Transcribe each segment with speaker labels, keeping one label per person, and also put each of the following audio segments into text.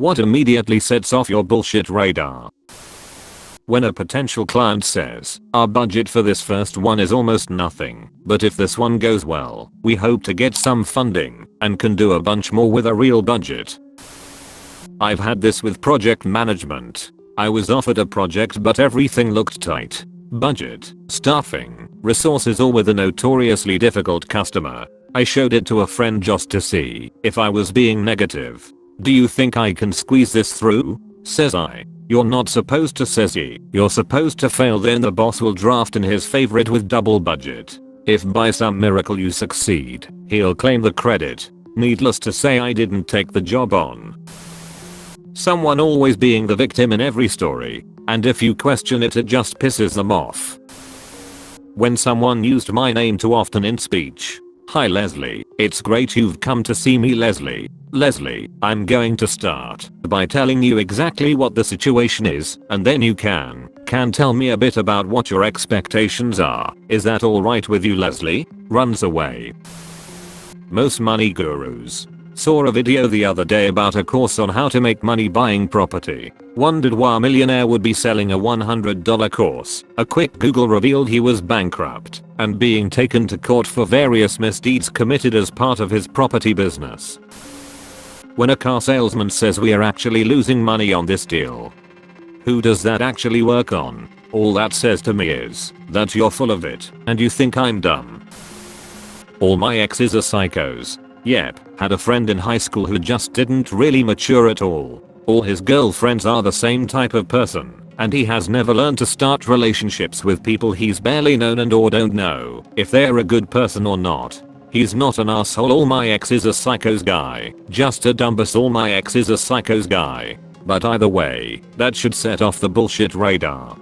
Speaker 1: What immediately sets off your bullshit radar? When a potential client says, our budget for this first one is almost nothing, but if this one goes well, we hope to get some funding and can do a bunch more with a real budget. I've had this with project management. I was offered a project but everything looked tight. Budget, staffing, resources, all with a notoriously difficult customer. I showed it to a friend just to see if I was being negative. Do you think I can squeeze this through? Says I. You're not supposed to, says he. You're supposed to fail, then the boss will draft in his favorite with double budget. If by some miracle you succeed, he'll claim the credit. Needless to say, I didn't take the job on. Someone always being the victim in every story, and if you question it, it just pisses them off. When someone used my name too often in speech. Hi Leslie, it's great you've come to see me, Leslie. Leslie, I'm going to start by telling you exactly what the situation is, and then you can tell me a bit about what your expectations are. Is that alright with you, Leslie? Runs away. Most money gurus. Saw a video the other day about a course on how to make money buying property. Wondered why a millionaire would be selling a $100 course. A quick Google revealed he was bankrupt and being taken to court for various misdeeds committed as part of his property business. When a car salesman says we are actually losing money on this deal. Who does that actually work on? All that says to me is that you're full of it and you think I'm dumb. All my exes are psychos. Yep, had a friend in high school who just didn't really mature at all. All his girlfriends are the same type of person, and he has never learned to start relationships with people he's barely known and or don't know if they're a good person or not. He's not an asshole all my exes are psychos guy, just a dumbass all my exes are psychos guy. But either way, that should set off the bullshit radar.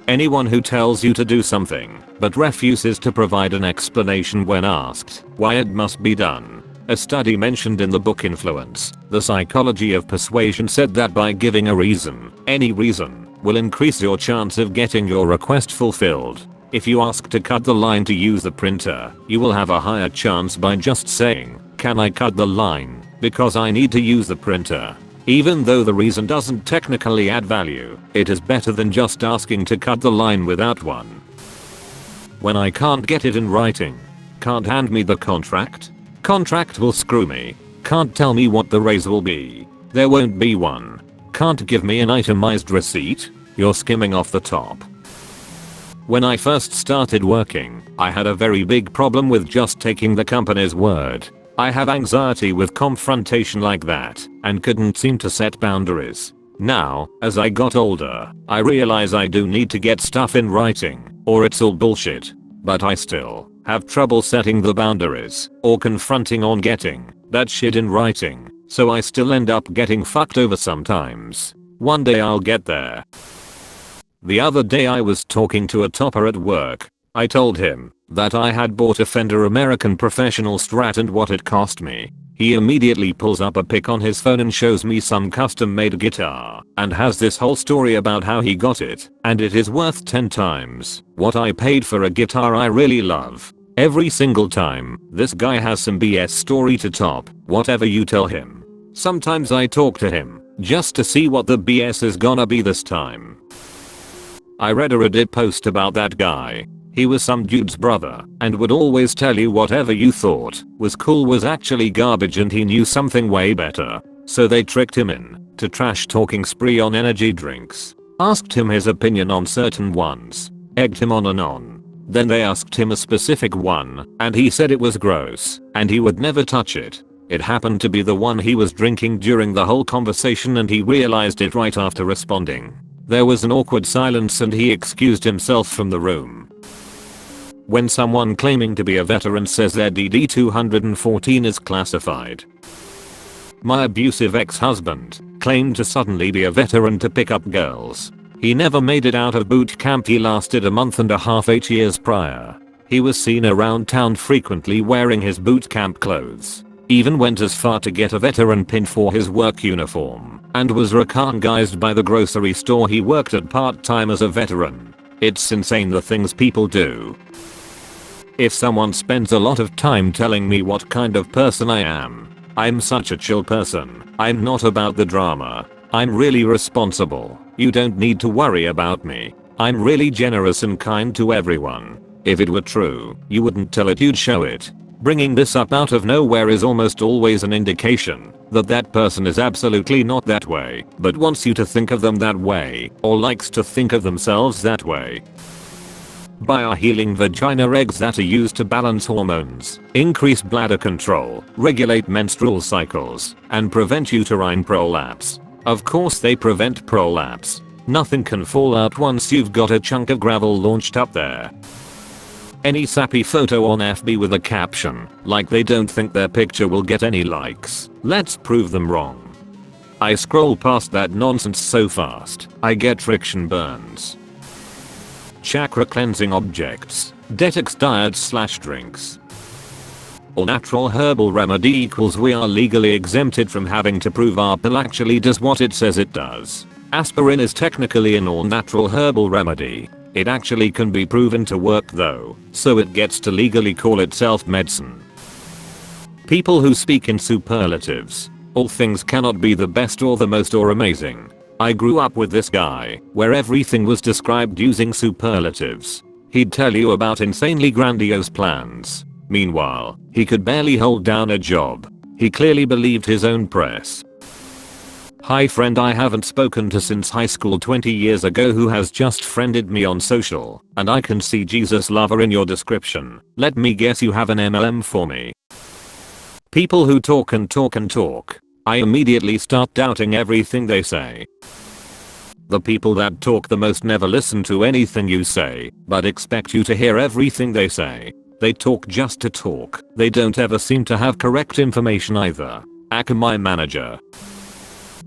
Speaker 1: Anyone who tells you to do something, but refuses to provide an explanation when asked why it must be done. A study mentioned in the book Influence, The Psychology of Persuasion, said that by giving a reason, any reason, will increase your chance of getting your request fulfilled. If you ask to cut the line to use the printer, you will have a higher chance by just saying, can I cut the line, because I need to use the printer. Even though the reason doesn't technically add value, it is better than just asking to cut the line without one. When I can't get it in writing. Can't hand me the contract. Contract will screw me. Can't tell me what the raise will be. There won't be one. Can't give me an itemized receipt. You're skimming off the top. When I first started working, I had a very big problem with just taking the company's word. I have anxiety with confrontation like that and couldn't seem to set boundaries. Now, as I got older, I realize I do need to get stuff in writing or it's all bullshit. But I still have trouble setting the boundaries or confronting on getting that shit in writing, so I still end up getting fucked over sometimes. One day I'll get there. The other day I was talking to a topper at work. I told him that I had bought a Fender American Professional Strat and what it cost me. He immediately pulls up a pic on his phone and shows me some custom made guitar and has this whole story about how he got it and it is worth 10 times what I paid for a guitar I really love. Every single time, this guy has some BS story to top whatever you tell him. Sometimes I talk to him just to see what the BS is gonna be this time. I read a Reddit post about that guy. He was some dude's brother and would always tell you whatever you thought was cool was actually garbage and he knew something way better. So they tricked him in to trash talking spree on energy drinks. Asked him his opinion on certain ones. Egged him on and on. Then they asked him a specific one and he said it was gross and he would never touch it. It happened to be the one he was drinking during the whole conversation and he realized it right after responding. There was an awkward silence and he excused himself from the room. When someone claiming to be a veteran says their DD-214 is classified. My abusive ex-husband claimed to suddenly be a veteran to pick up girls. He never made it out of boot camp. He lasted a month and a half 8 years prior. He was seen around town frequently wearing his boot camp clothes. Even went as far to get a veteran pin for his work uniform and was recognized by the grocery store he worked at part-time as a veteran. It's insane the things people do. If someone spends a lot of time telling me what kind of person I am, I'm such a chill person. I'm not about the drama. I'm really responsible. You don't need to worry about me. I'm really generous and kind to everyone. If it were true, you wouldn't tell it, you'd show it. Bringing this up out of nowhere is almost always an indication that that person is absolutely not that way, but wants you to think of them that way, or likes to think of themselves that way. Buy our healing vagina eggs that are used to balance hormones, increase bladder control, regulate menstrual cycles, and prevent uterine prolapse. Of course they prevent prolapse. Nothing can fall out once you've got a chunk of gravel launched up there. Any sappy photo on FB with a caption like they don't think their picture will get any likes. Let's prove them wrong. I scroll past that nonsense so fast, I get friction burns. Chakra cleansing objects, detox diets/drinks. All natural herbal remedy equals we are legally exempted from having to prove our pill actually does what it says it does. Aspirin is technically an all natural herbal remedy. It actually can be proven to work though, so it gets to legally call itself medicine. People who speak in superlatives. All things cannot be the best or the most or amazing. I grew up with this guy, where everything was described using superlatives. He'd tell you about insanely grandiose plans. Meanwhile, he could barely hold down a job. He clearly believed his own press. Hi friend I haven't spoken to since high school 20 years ago who has just friended me on social, and I can see Jesus lover in your description. Let me guess you have an MLM for me. People who talk and talk and talk. I immediately start doubting everything they say. The people that talk the most never listen to anything you say, but expect you to hear everything they say. They talk just to talk. They don't ever seem to have correct information either. Aka my manager.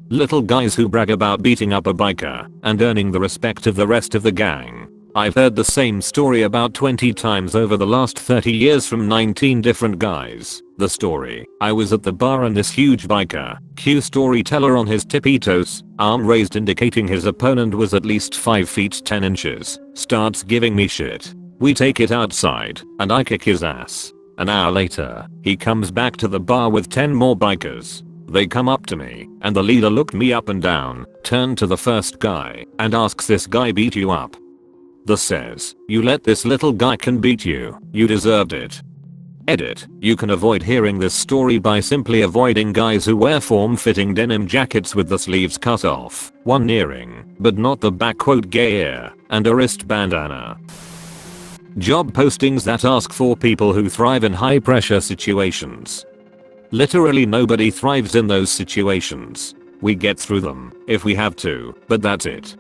Speaker 1: Little guys who brag about beating up a biker and earning the respect of the rest of the gang. I've heard the same story about 20 times over the last 30 years from 19 different guys. The story: I was at the bar and this huge biker, cue storyteller on his tippy toes, arm raised indicating his opponent was at least 5 feet 10 inches, starts giving me shit. We take it outside, and I kick his ass. An hour later, he comes back to the bar with 10 more bikers. They come up to me, and the leader looked me up and down, turned to the first guy, and asks, "This guy beat you up?" The says, "You let this little guy can beat you, you deserved it." Edit: you can avoid hearing this story by simply avoiding guys who wear form-fitting denim jackets with the sleeves cut off, one earring, but not the back "gay ear," and a wrist bandana. Job postings that ask for people who thrive in high pressure situations. Literally nobody thrives in those situations. We get through them, if we have to, but that's it.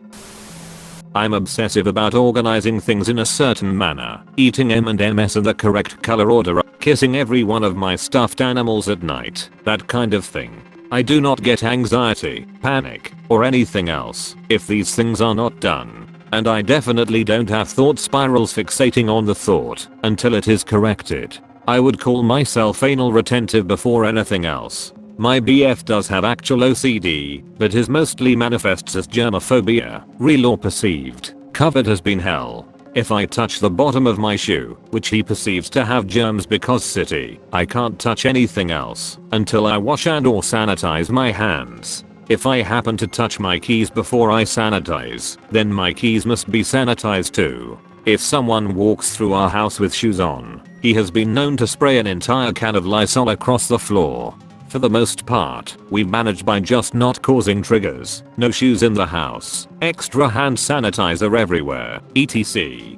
Speaker 1: I'm obsessive about organizing things in a certain manner, eating M&Ms in the correct color order, kissing every one of my stuffed animals at night, that kind of thing. I do not get anxiety, panic, or anything else if these things are not done. And I definitely don't have thought spirals fixating on the thought until it is corrected. I would call myself anal retentive before anything else. My BF does have actual OCD, but his mostly manifests as germophobia, real or perceived. Covered has been hell. If I touch the bottom of my shoe, which he perceives to have germs because city, I can't touch anything else until I wash and or sanitize my hands. If I happen to touch my keys before I sanitize, then my keys must be sanitized too. If someone walks through our house with shoes on, he has been known to spray an entire can of Lysol across the floor. For the most part, we manage by just not causing triggers. No shoes in the house, extra hand sanitizer everywhere, etc.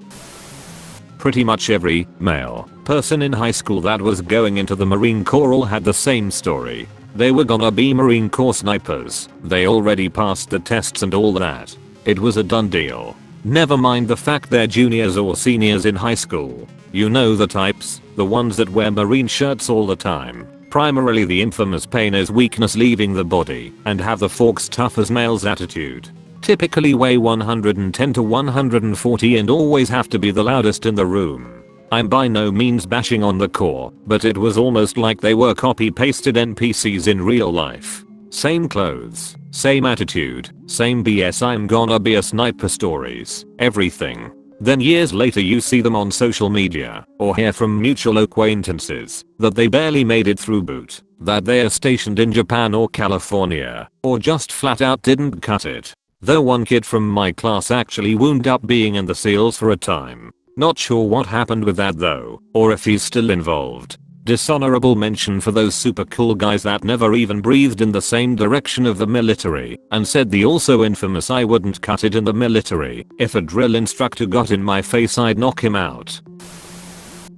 Speaker 1: Pretty much every male person in high school that was going into the Marine Corps all had the same story. They were gonna be Marine Corps snipers. They already passed the tests and all that. It was a done deal. Never mind the fact they're juniors or seniors in high school. You know the types, the ones that wear Marine shirts all the time. Primarily the infamous pain is weakness leaving the body, and have the forks tough as nails attitude. Typically weigh 110 to 140 and always have to be the loudest in the room. I'm by no means bashing on the Corps, but it was almost like they were copy-pasted NPCs in real life. Same clothes, same attitude, same BS I'm gonna be a sniper stories, everything. Then years later you see them on social media, or hear from mutual acquaintances, that they barely made it through boot. that they are stationed in Japan or California, or just flat out didn't cut it. Though one kid from my class actually wound up being in the SEALs for a time. Not sure what happened with that though, or if he's still involved. Dishonorable mention for those super cool guys that never even breathed in the same direction of the military, and said the also infamous "I wouldn't cut it in the military. If a drill instructor got in my face I'd knock him out."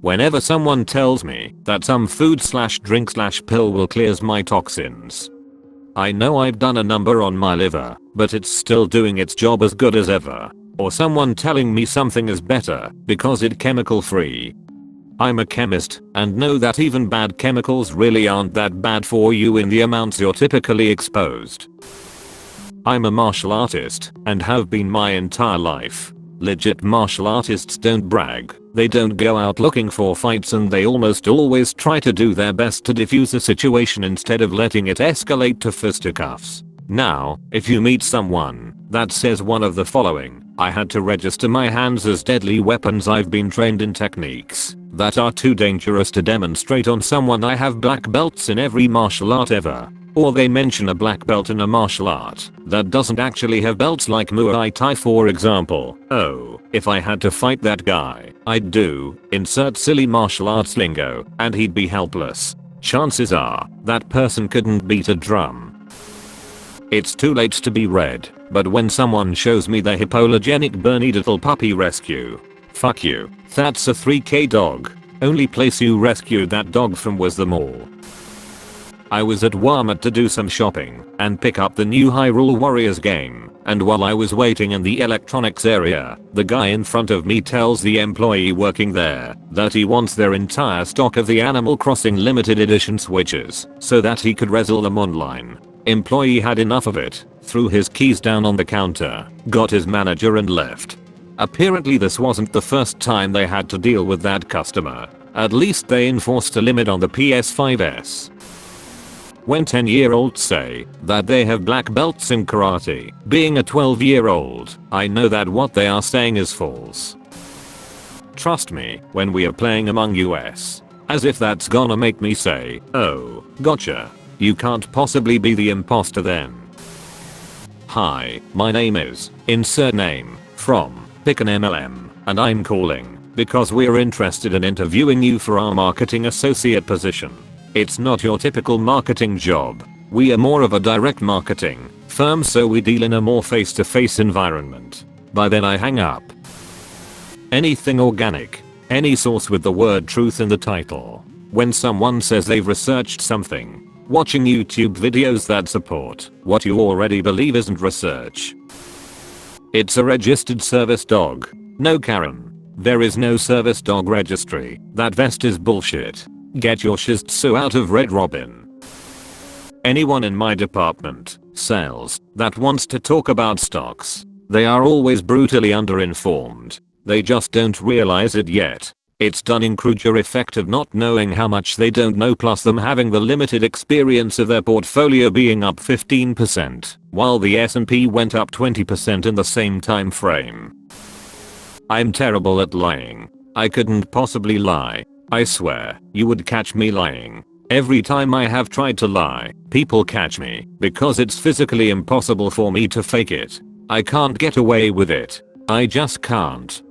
Speaker 1: Whenever someone tells me that some food/drink/pill will clears my toxins, I know I've done a number on my liver, but it's still doing its job as good as ever. Or someone telling me something is better because it's chemical free. I'm a chemist and know that even bad chemicals really aren't that bad for you in the amounts you're typically exposed. I'm a martial artist and have been my entire life. Legit martial artists don't brag, they don't go out looking for fights, and they almost always try to do their best to defuse a situation instead of letting it escalate to fisticuffs. Now, if you meet someone that says one of the following, I had to register my hands as deadly weapons, I've been trained in techniques that are too dangerous to demonstrate on someone, I have black belts in every martial art ever, or they mention a black belt in a martial art that doesn't actually have belts, like Muay Thai for example. Oh, if I had to fight that guy, I'd do, insert silly martial arts lingo, and he'd be helpless. Chances are, that person couldn't beat a drum. It's too late to be red, but when someone shows me the hypoallergenic Bernedoodle puppy rescue, fuck you, that's a 3K dog. Only place you rescued that dog from was the mall. I was at Walmart to do some shopping and pick up the new Hyrule Warriors game, and while I was waiting in the electronics area, the guy in front of me tells the employee working there that he wants their entire stock of the Animal Crossing limited edition Switches so that he could wrestle them online. Employee had enough of it, threw his keys down on the counter, got his manager and left. Apparently this wasn't the first time they had to deal with that customer. At least they enforced a limit on the PS5s. When 10-year-olds say that they have black belts in karate, being a 12-year-old, I know that what they are saying is false. Trust me, when we are playing Among Us. As if that's gonna make me say, oh, gotcha. You can't possibly be the imposter then. Hi, my name is, insert name, from, pick an MLM, and I'm calling because we're interested in interviewing you for our marketing associate position. It's not your typical marketing job. We are more of a direct marketing firm, so we deal in a more face-to-face environment. By then I hang up. Anything organic. Any source with the word truth in the title. When someone says they've researched something, watching YouTube videos that support what you already believe isn't research. It's a registered service dog. No Karen. There is no service dog registry. That vest is bullshit. Get your Shih Tzu out of Red Robin. Anyone in my department, sales, that wants to talk about stocks, they are always brutally underinformed. They just don't realize it yet. It's Dunning-Kruger effect of not knowing how much they don't know, plus them having the limited experience of their portfolio being up 15%, while the S&P went up 20% in the same time frame. I'm terrible at lying. I couldn't possibly lie. I swear, you would catch me lying. Every time I have tried to lie, people catch me because it's physically impossible for me to fake it. I can't get away with it. I just can't.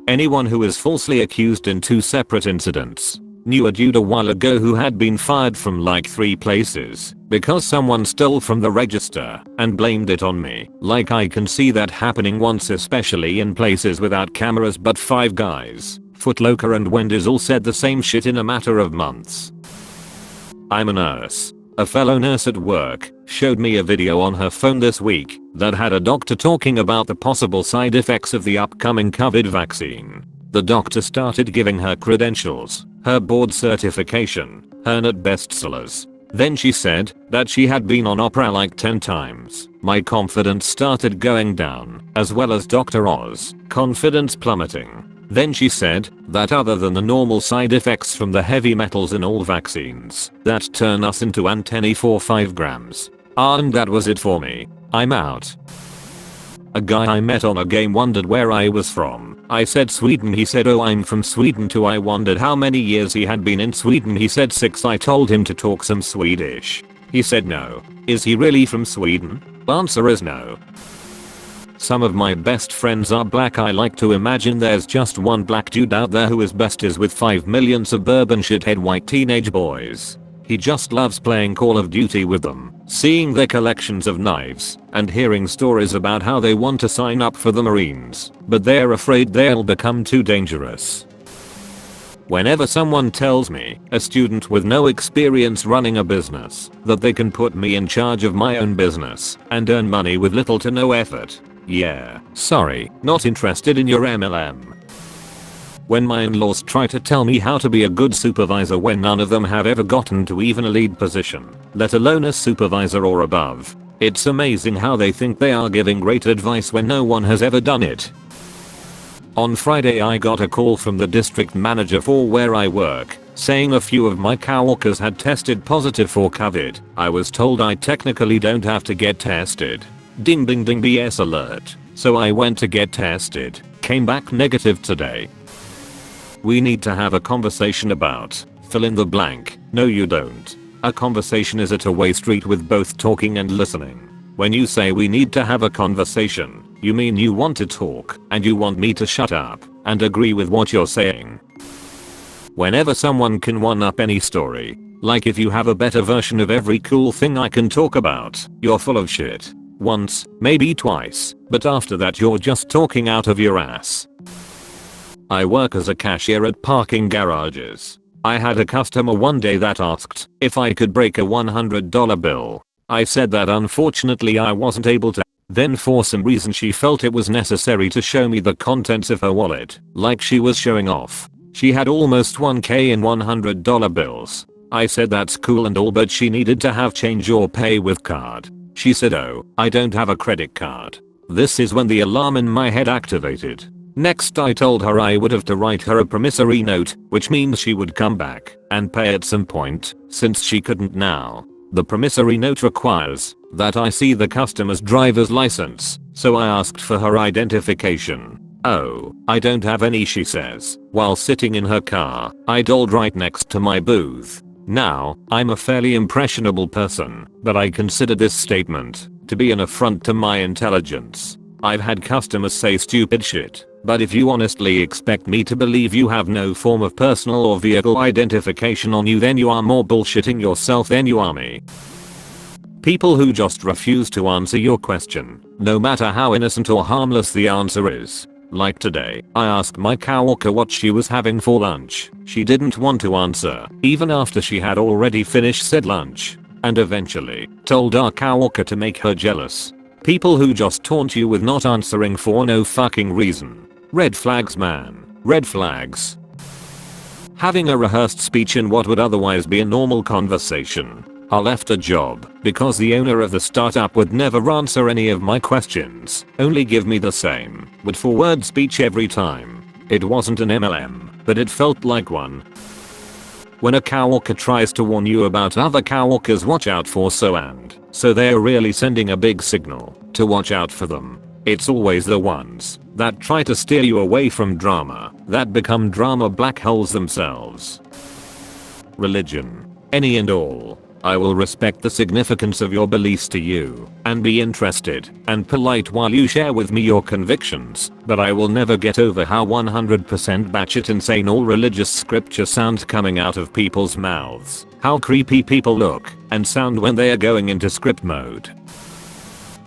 Speaker 1: Anyone who is falsely accused in 2 separate incidents. Knew a dude a while ago who had been fired from like 3 places because someone stole from the register and blamed it on me. Like I can see that happening once, especially in places without cameras, but Five Guys, Foot Locker and Wendy's all said the same shit in a matter of months. I'm a nurse. A fellow nurse at work showed me a video on her phone this week that had a doctor talking about the possible side effects of the upcoming COVID vaccine. The doctor started giving her credentials, her board certification, her net bestsellers. Then she said that she had been on Oprah like 10 times. My confidence started going down, as well as Dr. Oz, confidence plummeting. Then she said that other than the normal side effects from the heavy metals in all vaccines that turn us into antennae for 5 grams. And that was it for me. I'm out. A guy I met on a game wondered where I was from. I said Sweden. He said, oh, I'm from Sweden too. I wondered how many years he had been in Sweden. He said 6. I told him to talk some Swedish. He said no. Is he really from Sweden? Answer is no. Some of my best friends are black. I like to imagine there's just one black dude out there who is besties with 5 million suburban shithead white teenage boys. He just loves playing Call of Duty with them, seeing their collections of knives, and hearing stories about how they want to sign up for the Marines, but they're afraid they'll become too dangerous. Whenever someone tells me, a student with no experience running a business, that they can put me in charge of my own business and earn money with little to no effort, yeah, sorry, not interested in your MLM. When my in-laws try to tell me how to be a good supervisor when none of them have ever gotten to even a lead position, let alone a supervisor or above, it's amazing how they think they are giving great advice when no one has ever done it. On Friday I got a call from the district manager for where I work, saying a few of my coworkers had tested positive for COVID. I was told I technically don't have to get tested. Ding ding ding BS alert. So I went to get tested, came back negative today. We need to have a conversation about fill in the blank. No you don't. A conversation is a two-way street with both talking and listening. When you say we need to have a conversation, you mean you want to talk and you want me to shut up and agree with what you're saying. Whenever someone can one-up any story, like if you have a better version of every cool thing I can talk about, you're full of shit. Once, maybe twice, but after that you're just talking out of your ass. I work as a cashier at parking garages. I had a customer one day that asked if I could break a $100 bill. I said that unfortunately I wasn't able to. Then for some reason she felt it was necessary to show me the contents of her wallet, like she was showing off. She had almost 1k in $100 bills. I said that's cool and all, but she needed to have change or pay with card. She said, oh, I don't have a credit card. This is when the alarm in my head activated. Next I told her I would have to write her a promissory note, which means she would come back and pay at some point, since she couldn't now. The promissory note requires that I see the customer's driver's license, so I asked for her identification. Oh, I don't have any, she says, while sitting in her car, idled right next to my booth. Now, I'm a fairly impressionable person, but I consider this statement to be an affront to my intelligence. I've had customers say stupid shit, but if you honestly expect me to believe you have no form of personal or vehicle identification on you, then you are more bullshitting yourself than you are me. People who just refuse to answer your question, no matter how innocent or harmless the answer is. Like today, I asked my coworker what she was having for lunch. She didn't want to answer, even after she had already finished said lunch, and eventually told our coworker to make her jealous. People who just taunt you with not answering for no fucking reason. Red flags, man. Red flags. Having a rehearsed speech in what would otherwise be a normal conversation. I left a job because the owner of the startup would never answer any of my questions, only give me the same word-for-word speech every time. It wasn't an MLM, but it felt like one. When a coworker tries to warn you about other coworkers, watch out for so they're really sending a big signal to watch out for them. It's always the ones that try to steer you away from drama that become drama black holes themselves. Religion. Any and all. I will respect the significance of your beliefs to you and be interested and polite while you share with me your convictions, but I will never get over how 100% batshit insane all religious scripture sounds coming out of people's mouths, how creepy people look and sound when they are going into script mode.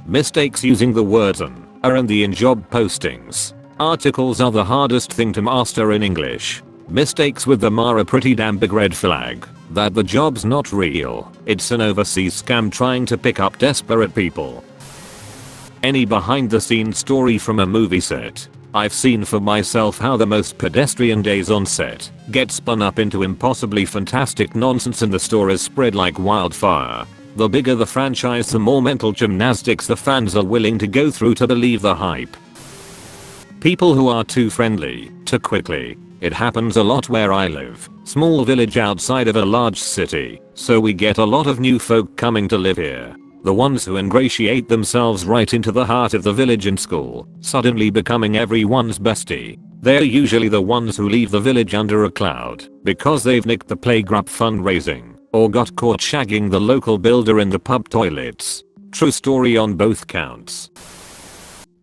Speaker 1: Mistakes using the words "an" are in the in-job postings. Articles are the hardest thing to master in English. Mistakes with them are a pretty damn big red flag that the job's not real. It's an overseas scam trying to pick up desperate people. Any behind the scenes story from a movie set. I've seen for myself how the most pedestrian days on set get spun up into impossibly fantastic nonsense and the stories spread like wildfire. The bigger the franchise, the more mental gymnastics the fans are willing to go through to believe the hype. People who are too friendly, too quickly. It happens a lot where I live. Small village outside of a large city, so we get a lot of new folk coming to live here. The ones who ingratiate themselves right into the heart of the village and school, suddenly becoming everyone's bestie. They're usually the ones who leave the village under a cloud because they've nicked the playgroup fundraising or got caught shagging the local builder in the pub toilets. True story on both counts.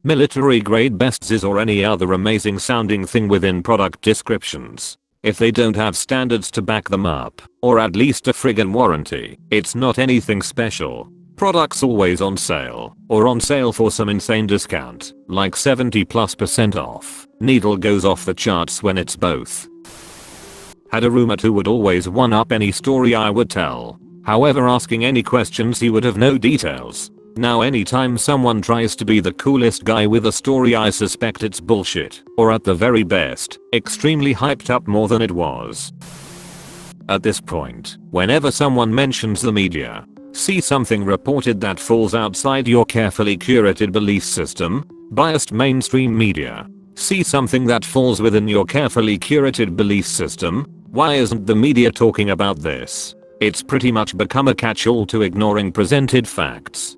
Speaker 1: Military grade bests or any other amazing sounding thing within product descriptions. If they don't have standards to back them up, or at least a friggin' warranty, it's not anything special. Products always on sale, or on sale for some insane discount, like 70+% off. Needle goes off the charts when it's both. Had a roommate who would always one-up any story I would tell. However, asking any questions he would have no details. Now anytime someone tries to be the coolest guy with a story, I suspect it's bullshit, or at the very best, extremely hyped up more than it was. At this point, whenever someone mentions the media, see something reported that falls outside your carefully curated belief system, biased mainstream media. See something that falls within your carefully curated belief system, why isn't the media talking about this? It's pretty much become a catch-all to ignoring presented facts.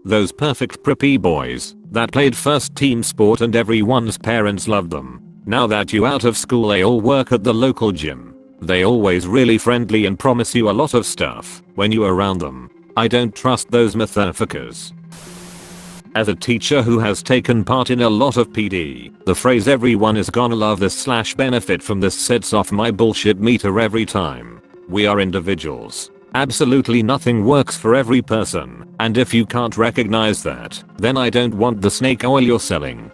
Speaker 1: Those perfect preppy boys that played first team sport and everyone's parents loved them. Now that you out of school, they all work at the local gym. They always really friendly and promise you a lot of stuff when you're around them. I don't trust those motherfuckers. As a teacher who has taken part in a lot of PD, the phrase "everyone is gonna love this / benefit from this" sets off my bullshit meter every time. We are individuals. Absolutely nothing works for every person, and if you can't recognize that, then I don't want the snake oil you're selling.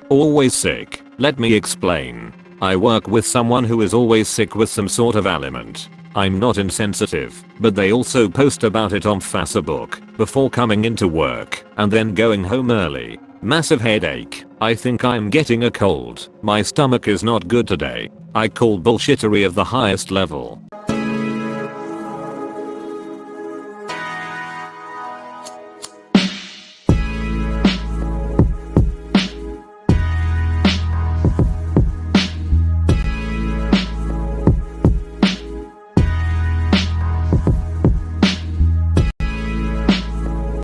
Speaker 1: Always sick. Let me explain. I work with someone who is always sick with some sort of ailment. I'm not insensitive, but they also post about it on Facebook before coming into work and then going home early. Massive headache. I think I'm getting a cold. My stomach is not good today. I call bullshittery of the highest level.